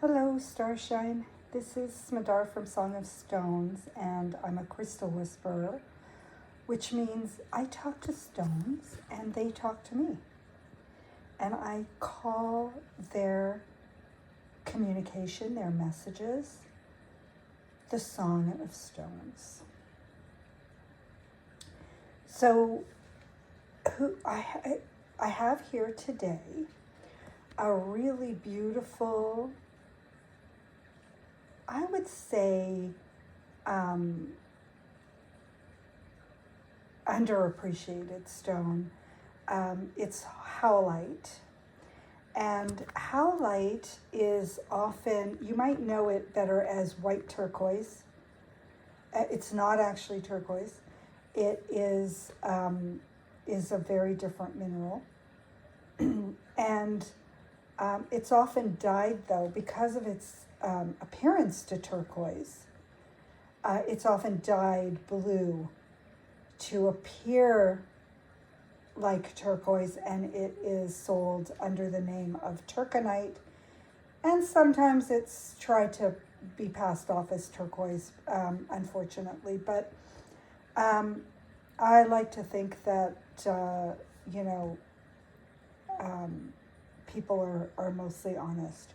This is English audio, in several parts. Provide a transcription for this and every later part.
Hello, Starshine. This is Smadar from Song of Stones, and I'm a crystal whisperer, which means I talk to stones and they talk to me. And I call their communication, their messages, the Song of Stones. So, I have here today a really beautiful, I would say, underappreciated stone. It's howlite. And howlite is often, you might know it better as white turquoise. It's not actually turquoise. It is a very different mineral. And it's often dyed, though, because of its appearance to turquoise. It's often dyed blue to appear like turquoise, and it is sold under the name of turquoise. And sometimes it's tried to be passed off as turquoise, unfortunately. But I like to think that, people are mostly honest.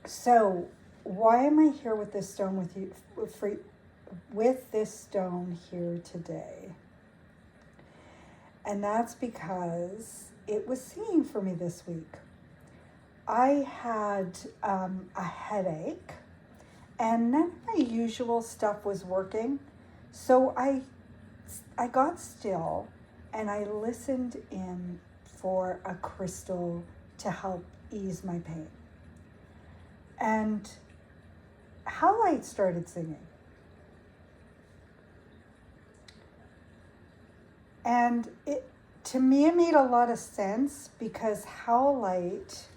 So why am I here with this stone with you, with this stone here today? And that's because it was singing for me this week. I had a headache, and none of my usual stuff was working. So I got still, and I listened in for a crystal to help ease my pain. And howlite started singing. And to me, it made a lot of sense because howlite,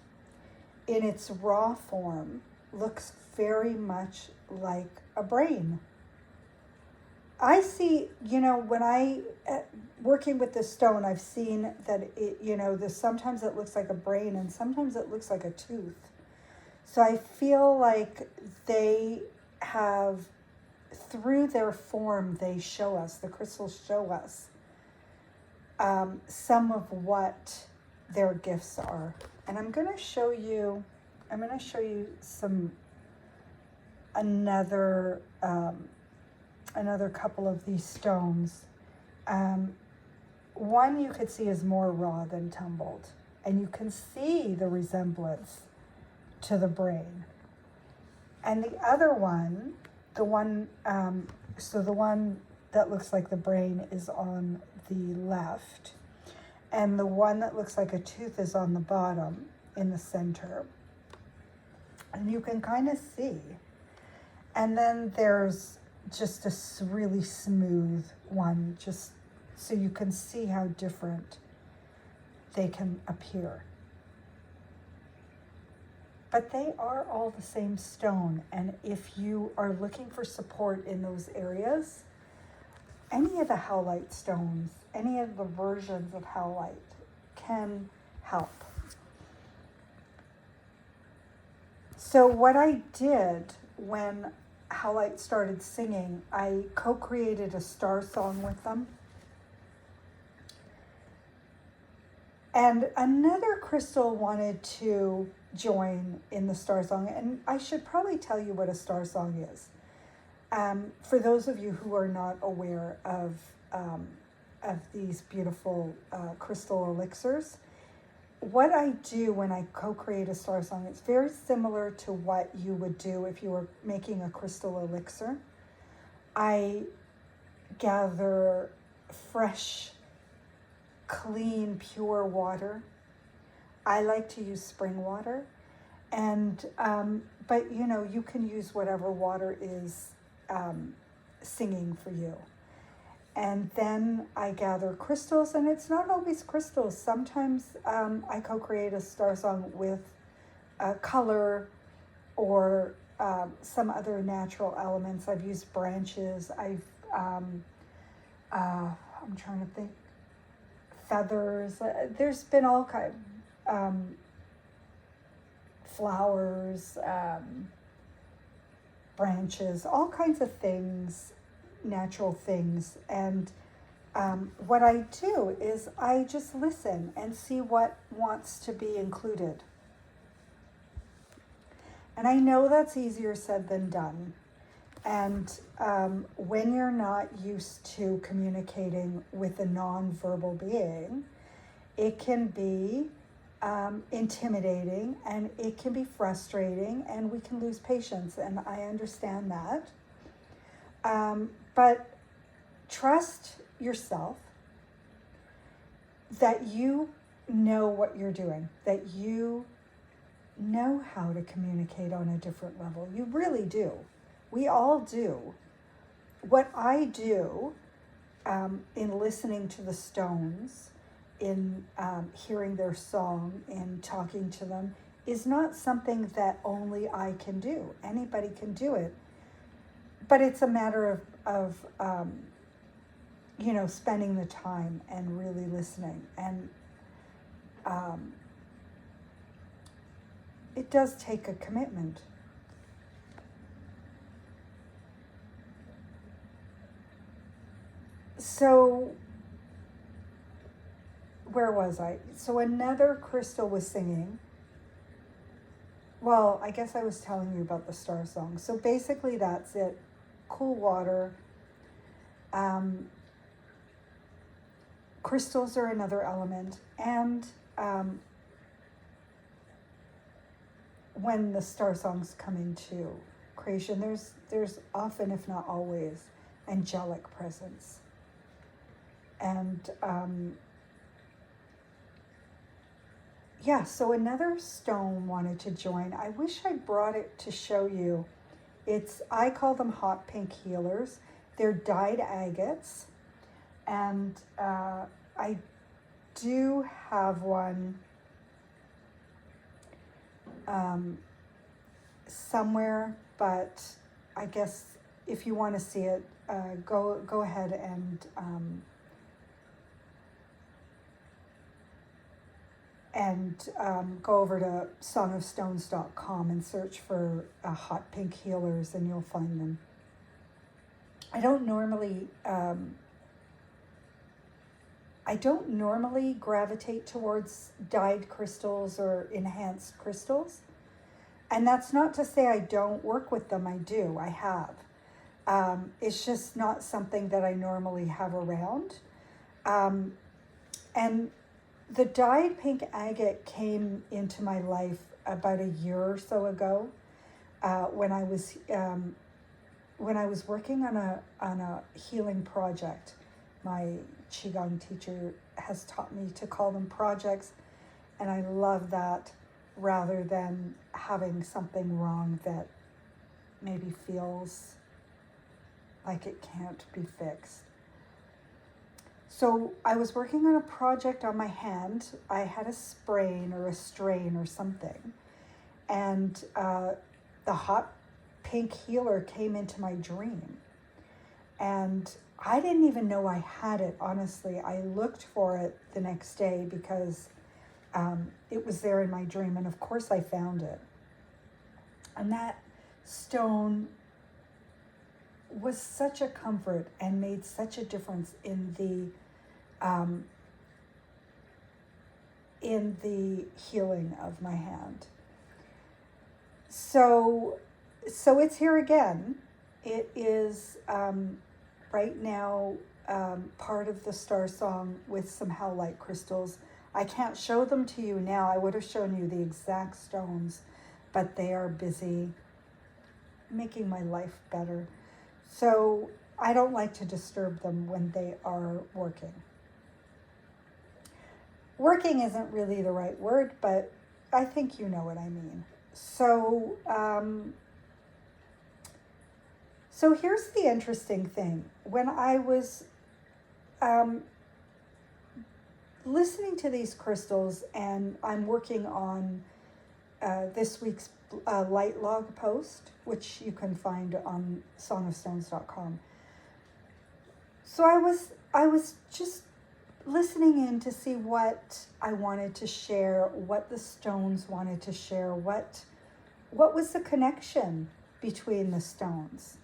in its raw form, looks very much like a brain. I see, when I, working with this stone, I've seen that sometimes it looks like a brain and sometimes it looks like a tooth. So I feel like they have, through their form, they show us, the crystals show us some of what their gifts are. And I'm going to show you another couple of these stones. One you could see is more raw than tumbled, and you can see the resemblance to the brain. And the other one, the one that looks like the brain is on the left, and the one that looks like a tooth is on the bottom in the center. And you can kind of see. And then there's just a really smooth one, just so you can see how different they can appear. But they are all the same stone, and if you are looking for support in those areas, any of the howlite stones, any of the versions of howlite can help. So what I did when howlite started singing, I co-created a star song with them. And another crystal wanted to join in the star song, and I should probably tell you what a star song is. For those of you who are not aware of these beautiful crystal elixirs, what I do when I co-create a star song, it's very similar to what you would do if you were making a crystal elixir. I gather fresh, clean, pure water. I like to use spring water, and but you can use whatever water is singing for you. And then I gather crystals, and it's not always crystals. Sometimes I co-create a star song with color or some other natural elements. I've used branches. I'm trying to think, feathers. There's been all kind. flowers, branches, all kinds of things, natural things. And what I do is I just listen and see what wants to be included. And I know that's easier said than done. And when you're not used to communicating with a non-verbal being, it can be intimidating, and it can be frustrating, and we can lose patience, and I understand that. But trust yourself that you know what you're doing, that you know how to communicate on a different level. You really do. We all do. What I do in listening to the Stones, in hearing their song, in talking to them, is not something that only I can do. Anybody can do it. But it's a matter of spending the time and really listening. And it does take a commitment. So, where was I? So another crystal was singing. Well, I guess I was telling you about the star song. So basically that's it. Cool water. Crystals are another element. And when the star songs come into creation, there's often, if not always, angelic presence. And so another stone wanted to join. I wish I brought it to show you. I call them hot pink healers. They're dyed agates. And I do have one somewhere, but I guess if you want to see it, go ahead and go over to songofstones.com and search for hot pink healers, and you'll find them. I don't normally gravitate towards dyed crystals or enhanced crystals. And that's not to say I don't work with them. I do. I have. It's just not something that I normally have around. And the dyed pink agate came into my life about a year or so ago, when I was working on a healing project. My Qigong teacher has taught me to call them projects, and I love that, rather than having something wrong that maybe feels like it can't be fixed. So I was working on a project on my hand. I had a sprain or a strain or something, and the hot pink healer came into my dream, and I didn't even know I had it, honestly. I looked for it the next day because it was there in my dream, and of course I found it. And that stone was such a comfort and made such a difference in the healing of my hand. So it's here again. It is right now part of the star song with some howlite crystals. I can't show them to you now. I would have shown you the exact stones, but they are busy making my life better. So I don't like to disturb them when they are working. Working isn't really the right word, but I think you know what I mean. So here's the interesting thing. When I was listening to these crystals, and I'm working on this week's light log post, which you can find on songofstones.com. So I was just listening in to see what I wanted to share, what the stones wanted to share, what was the connection between the stones.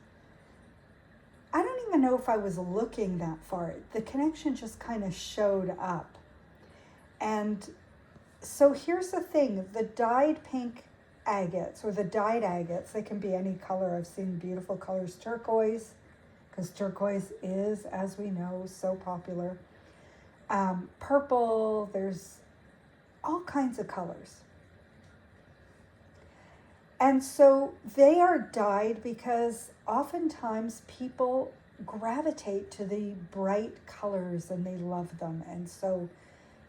I don't even know if I was looking that far. The connection just kind of showed up. And so here's the thing, the dyed pink agates, or the dyed agates, they can be any color. I've seen beautiful colors, turquoise, because turquoise is, as we know, so popular. Purple, there's all kinds of colors. And so they are dyed because oftentimes people gravitate to the bright colors and they love them. And so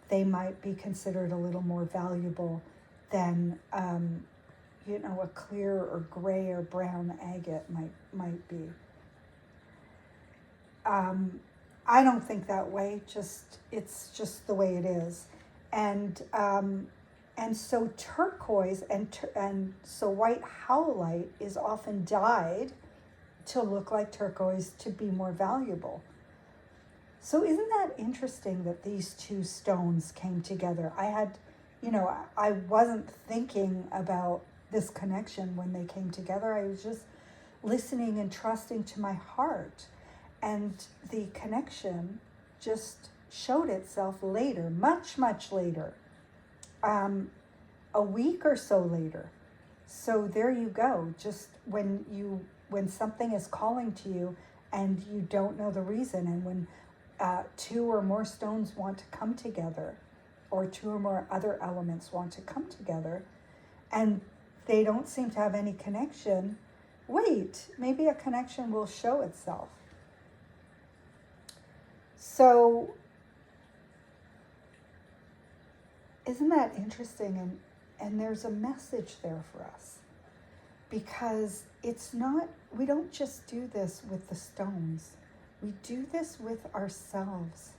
they might be considered a little more valuable than, a clear or gray or brown agate might be. I don't think that way. It's just the way it is, and so turquoise and so white howlite is often dyed to look like turquoise to be more valuable. So isn't that interesting that these two stones came together? I wasn't thinking about this connection when they came together. I was just listening and trusting to my heart. And the connection just showed itself later, much, much later, a week or so later. So there you go. Just when something is calling to you and you don't know the reason, and when two or more stones want to come together, or two or more other elements want to come together, and they don't seem to have any connection, wait, maybe a connection will show itself. So, isn't that interesting? And there's a message there for us, because we don't just do this with the stones. We do this with ourselves.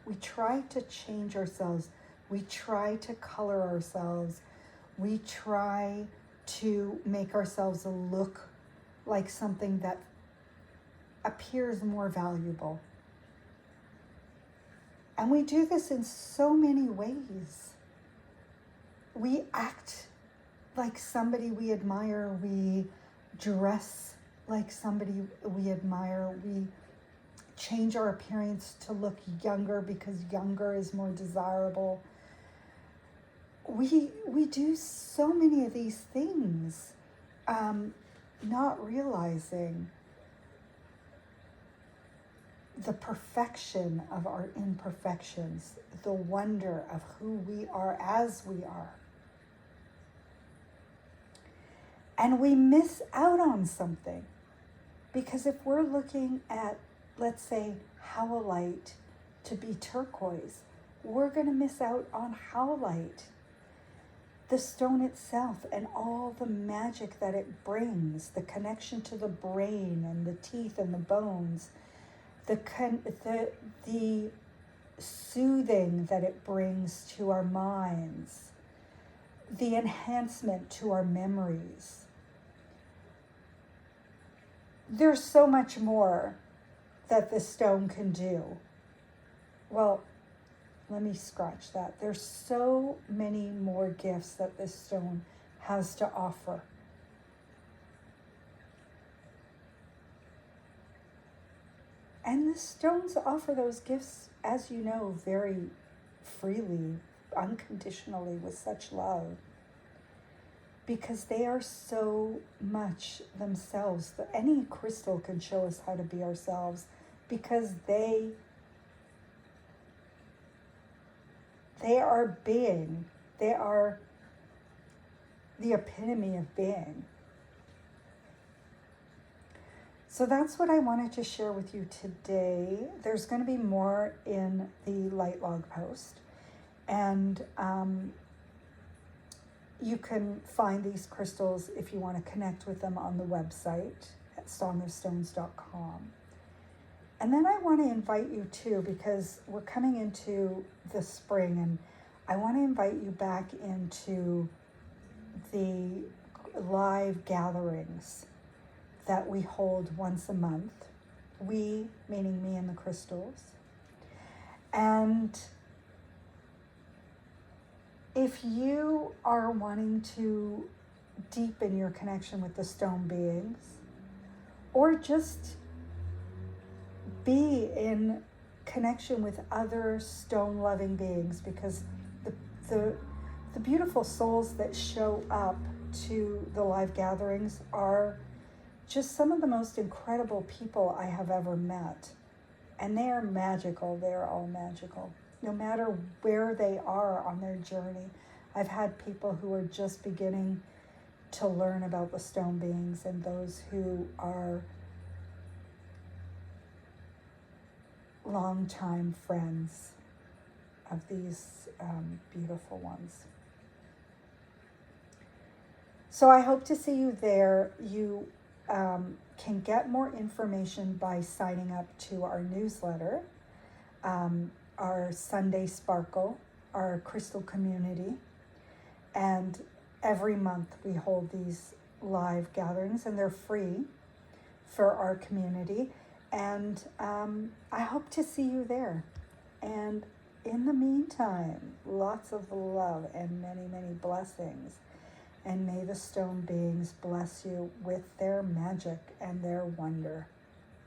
We try to change ourselves. We try to color ourselves. We try to make ourselves look like something that appears more valuable. And we do this in so many ways. We act like somebody we admire. We dress like somebody we admire. We change our appearance to look younger because younger is more desirable. We do so many of these things, not realizing the perfection of our imperfections, the wonder of who we are as we are. And we miss out on something, because if we're looking at, let's say, howlite to be turquoise, we're going to miss out on howlite, the stone itself, and all the magic that it brings, the connection to the brain and the teeth and the bones, the soothing that it brings to our minds, the enhancement to our memories. There's so much more that this stone can do. Well, let me scratch that. There's so many more gifts that this stone has to offer. And the stones offer those gifts, as you know, very freely, unconditionally, with such love, because they are so much themselves. Any crystal can show us how to be ourselves, because they are being. They are the epitome of being. So that's what I wanted to share with you today. There's going to be more in the Light Log post. And you can find these crystals if you want to connect with them on the website at songofstones.com. And then I want to invite you too, because we're coming into the spring, and I want to invite you back into the live gatherings that we hold once a month. We, meaning me and the crystals. And if you are wanting to deepen your connection with the stone beings, or just be in connection with other stone loving beings, because the, the, the beautiful souls that show up to the live gatherings are just some of the most incredible people I have ever met. And they are magical. They're all magical. No matter where they are on their journey. I've had people who are just beginning to learn about the stone beings, and those who are longtime friends of these beautiful ones. So I hope to see you there. You can get more information by signing up to our newsletter, our Sunday Sparkle, our crystal community. And every month we hold these live gatherings, and they're free for our community. And I hope to see you there. And in the meantime, lots of love and many, many blessings. And may the stone beings bless you with their magic and their wonder.